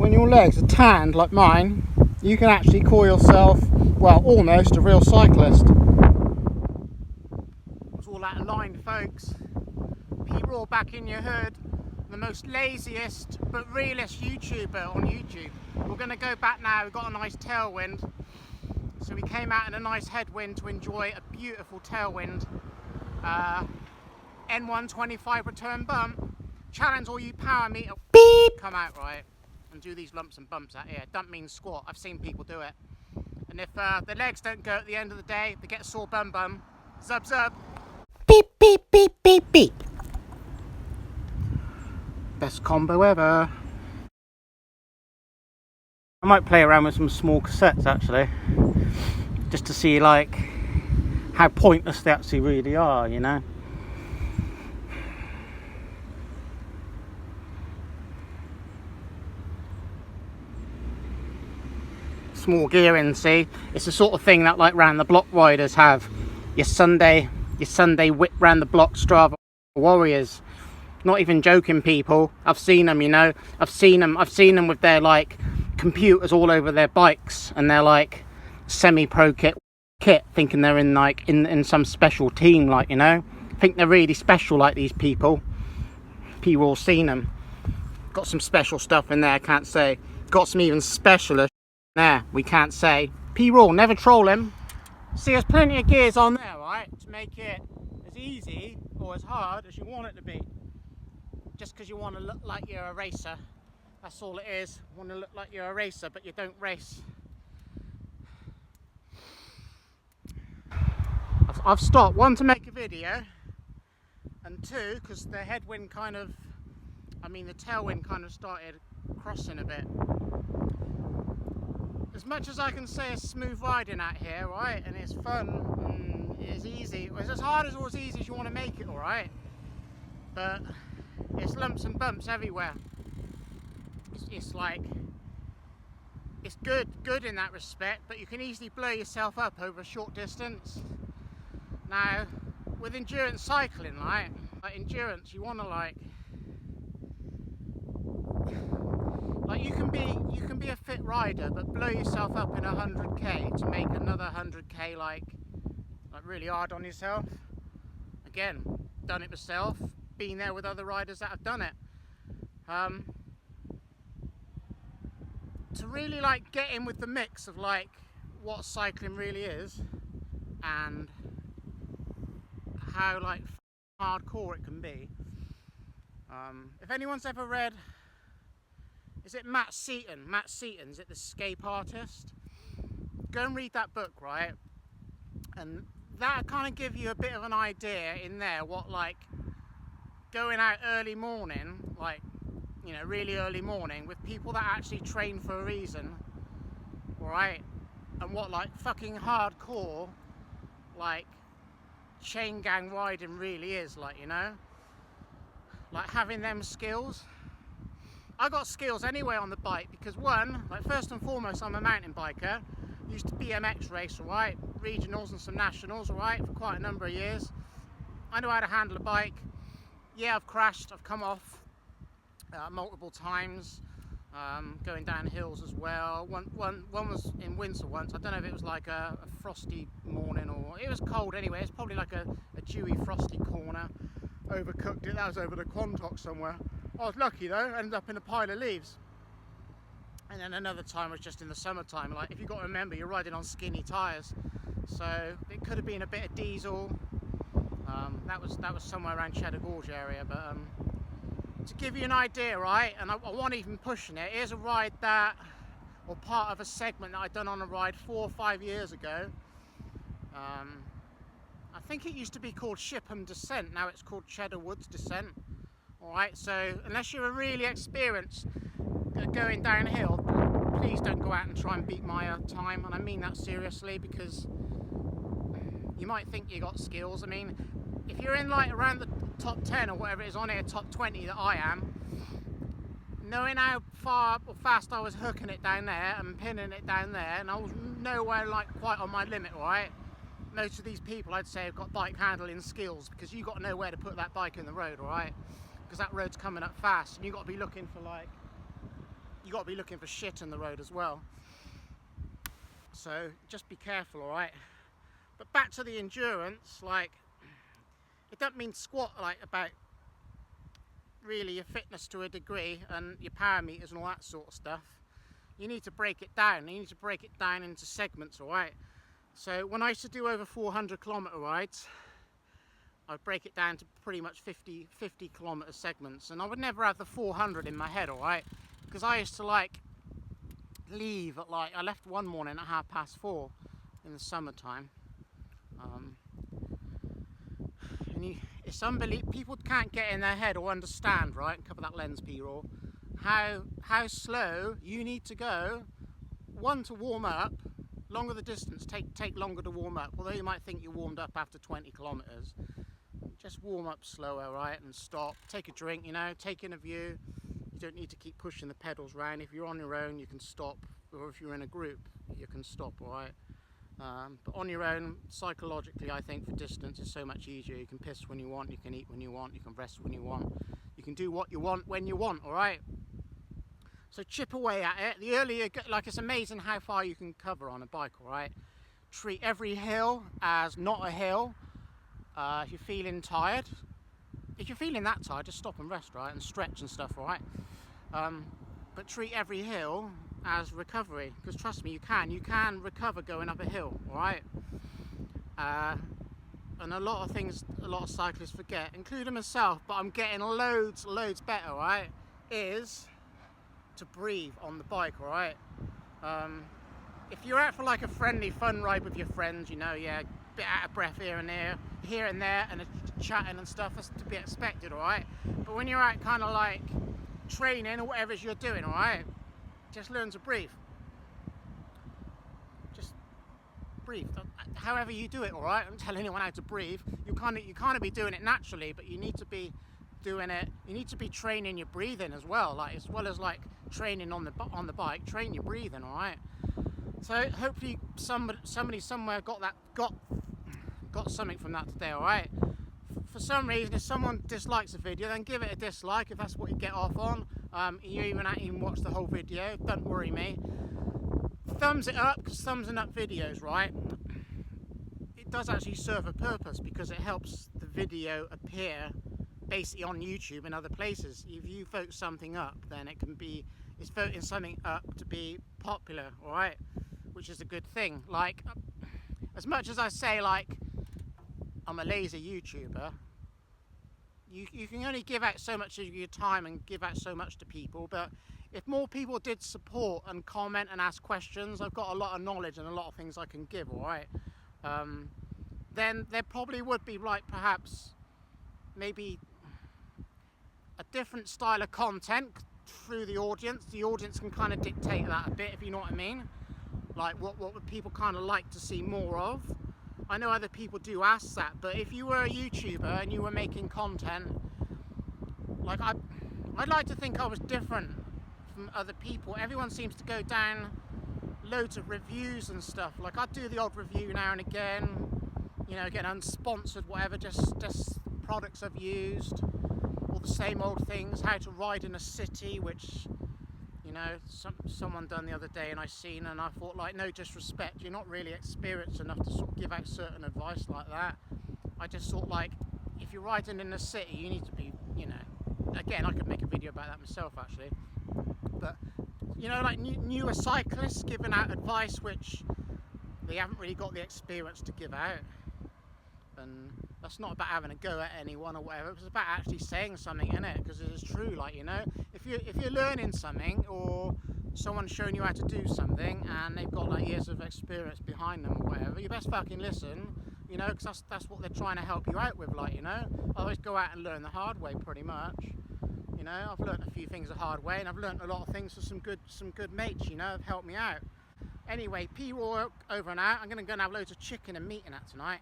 when your legs are tanned like mine, you can actually call yourself, well, almost a real cyclist. It's all that aligned, folks. P-Raw back in your hood, the most laziest but realist YouTuber on YouTube. We're going to go back now. We've got a nice tailwind, so we came out in a nice headwind to enjoy a beautiful tailwind. N125 return bump. Challenge all you power meter beep come out right and do these lumps and bumps out here. Don't mean squat. I've seen people do it. And if the legs don't go at the end of the day, they get a sore bum bum. Zub zub. Beep beep beep beep beep. Best combo ever. I might play around with some small cassettes actually, just to see like how pointless they actually really are, you know. Small gearing, see, it's the sort of thing that like round the block riders have. Your Sunday whip round the block Strava warriors. Not even joking, people. I've seen them, you know. I've seen them with their like computers all over their bikes and their like semi-pro kit, thinking they're in like in some special team, like, you know. Think they're really special, like these people. People all seen them. Got some special stuff in there, I can't say. Got some even specialist there, we can't say. P-Raw, never troll him. See, there's plenty of gears on there, right, to make it as easy or as hard as you want it to be. Just because you want to look like you're a racer, that's all it is. You want to look like you're a racer, but you don't race. I've stopped, one, to make a video, and two, because the headwind kind of, the tailwind kind of started crossing a bit. As much as I can say it's smooth riding out here, right, and it's fun and it's easy, it's as hard or as easy as you want to make it, alright, but it's lumps and bumps everywhere. It's like, it's good in that respect, but you can easily blow yourself up over a short distance. Now, with endurance cycling, like endurance, you want to like you can be a fit rider, but blow yourself up in 100k to make another 100k like really hard on yourself. Again, done it myself, been there with other riders that have done it. To really like get in with the mix of like what cycling really is and how like hardcore it can be. If anyone's ever read, is it Matt Seaton? Matt Seaton, is it the Escape Artist? Go and read that book, right? And that kind of give you a bit of an idea in there what like going out early morning, like, you know, really early morning with people that actually train for a reason, right? And what like fucking hardcore like chain gang riding really is, like, you know, like having them skills. I got skills anyway on the bike because, one, like first and foremost, I'm a mountain biker. Used to BMX race, right? Regionals and some nationals, right? For quite a number of years. I know how to handle a bike. Yeah, I've crashed, I've come off multiple times, going down hills as well. One was in winter once. I don't know if it was like a frosty morning or it was cold anyway. It's probably like a dewy, frosty corner. Overcooked it. That was over the Quantock somewhere. I was lucky though, ended up in a pile of leaves. And then another time was just in the summertime. Like, if you've got to remember, you're riding on skinny tyres, so it could have been a bit of diesel. That was somewhere around Cheddar Gorge area. But to give you an idea, right, and I wasn't even pushing it. Here's a ride that, or part of a segment that I'd done on a ride 4 or 5 years ago. I think it used to be called Shipham Descent. Now it's called Cheddar Woods Descent. Alright, so unless you're a really experienced going downhill, please don't go out and try and beat my time, and I mean that seriously, because you might think you got skills. I mean, if you're in like around the top 10 or whatever it is on here, top 20 that I am, knowing how far or fast I was hooking it down there and pinning it down there, and I was nowhere like quite on my limit, right? Most of these people, I'd say, have got bike handling skills, because you got to know where to put that bike in the road, alright? Because that road's coming up fast and you've got to be looking for like, you got to be looking for shit in the road as well. So just be careful, all right? But back to the endurance, like, it doesn't mean squat like about really your fitness to a degree and your parameters and all that sort of stuff. You need to break it down. You need to break it down into segments, all right? So when I used to do over 400 kilometer rides, I'd break it down to pretty much 50 kilometer segments, and I would never have the 400 in my head, all right? Because I used to like leave at like, I left one morning at 4:30 in the summertime. And it's unbelievable. People can't get in their head or understand, right? Cover that lens, P-roll. How slow you need to go. One, to warm up. Longer the distance, take longer to warm up. Although you might think you warmed up after 20 kilometers, just warm up slower, right? And stop. Take a drink, you know. Take in a view. You don't need to keep pushing the pedals around. If you're on your own, you can stop. Or if you're in a group, you can stop, all right? But on your own, psychologically, I think for distance it's so much easier. You can piss when you want, you can eat when you want, you can rest when you want, you can do what you want when you want, all right? So chip away at it. The earlier you go, like, it's amazing how far you can cover on a bike, all right? Treat every hill as not a hill. If you're feeling tired, if you're feeling that tired, just stop and rest, right? And stretch and stuff, all right? But treat every hill as recovery, because trust me, you can recover going up a hill, all right? And a lot of things a lot of cyclists forget, including myself, but I'm getting loads better, all right, is to breathe on the bike, all right? If you're out for like a friendly fun ride with your friends, you know, yeah, bit out of breath here and there, and chatting and stuff, that's to be expected, all right? But when you're out kind of like training or whatever you're doing, all right, just learn to breathe. Just breathe. However you do it, all right? I don't tell anyone how to breathe. You can't be doing it naturally, but you need to be doing it. You need to be training your breathing as well, as like training on the bike. Train your breathing, all right? So hopefully somebody somewhere got something from that today, all right? For some reason, if someone dislikes a video, then give it a dislike if that's what you get off on. You even watch the whole video, don't worry me. Thumbs it up, because thumbsing up videos, right, it does actually serve a purpose, because it helps the video appear basically on YouTube and other places. If you vote something up, then it's voting something up to be popular, all right, which is a good thing. Like, as much as I say, like, I'm a lazy YouTuber, you can only give out so much of your time and give out so much to people, but if more people did support and comment and ask questions, I've got a lot of knowledge and a lot of things I can give, all right? Then there probably would be, like, perhaps maybe a different style of content through the audience. The audience can kind of dictate that a bit, if you know what I mean. Like, what would people kind of like to see more of? I know other people do ask that, but if you were a YouTuber and you were making content, like, I'd like to think I was different from other people. Everyone seems to go down loads of reviews and stuff. Like, I do the odd review now and again, you know, again, unsponsored, whatever, just products I've used, all the same old things, how to ride in a city, which, you know, someone done the other day and I seen, and I thought, like, no disrespect, you're not really experienced enough to sort of give out certain advice like that. I just thought, like, if you're riding in a city, you need to be, you know, again, I could make a video about that myself actually, but, you know, like newer cyclists giving out advice which they haven't really got the experience to give out. And that's not about having a go at anyone or whatever, it's about actually saying something, in it, because it is true. Like, you know, if you're learning something, or someone's showing you how to do something and they've got like years of experience behind them or whatever, you best fucking listen, you know, because that's what they're trying to help you out with, like, you know. I always go out and learn the hard way, pretty much. You know, I've learned a few things the hard way, and I've learned a lot of things from some good mates, you know, have helped me out. Anyway, P-Roll over and out. I'm going to go and have loads of chicken and meat in that tonight.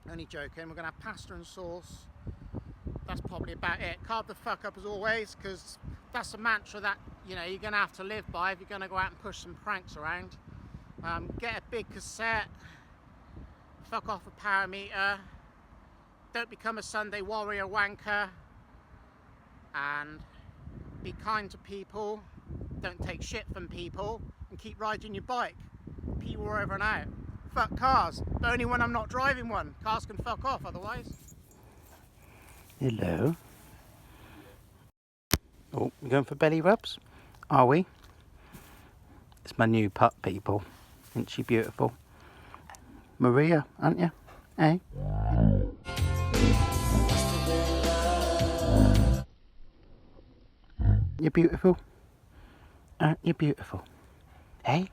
Only joking. We're going to have pasta and sauce. That's probably about it. Carb the fuck up as always, because that's a mantra that, you know, you're going to have to live by if you're going to go out and push some pranks around. Get a big cassette. Fuck off a parameter. Don't become a Sunday warrior wanker. And be kind to people. don't take shit from people and keep riding your bike. People are over and out. Fuck cars, but only when I'm not driving one. Cars can fuck off otherwise. Hello. Oh, we're going for belly rubs? Are we? It's my new pup, people. Isn't she beautiful? Maria, aren't you? Eh? You're beautiful. Aren't you beautiful? Hey?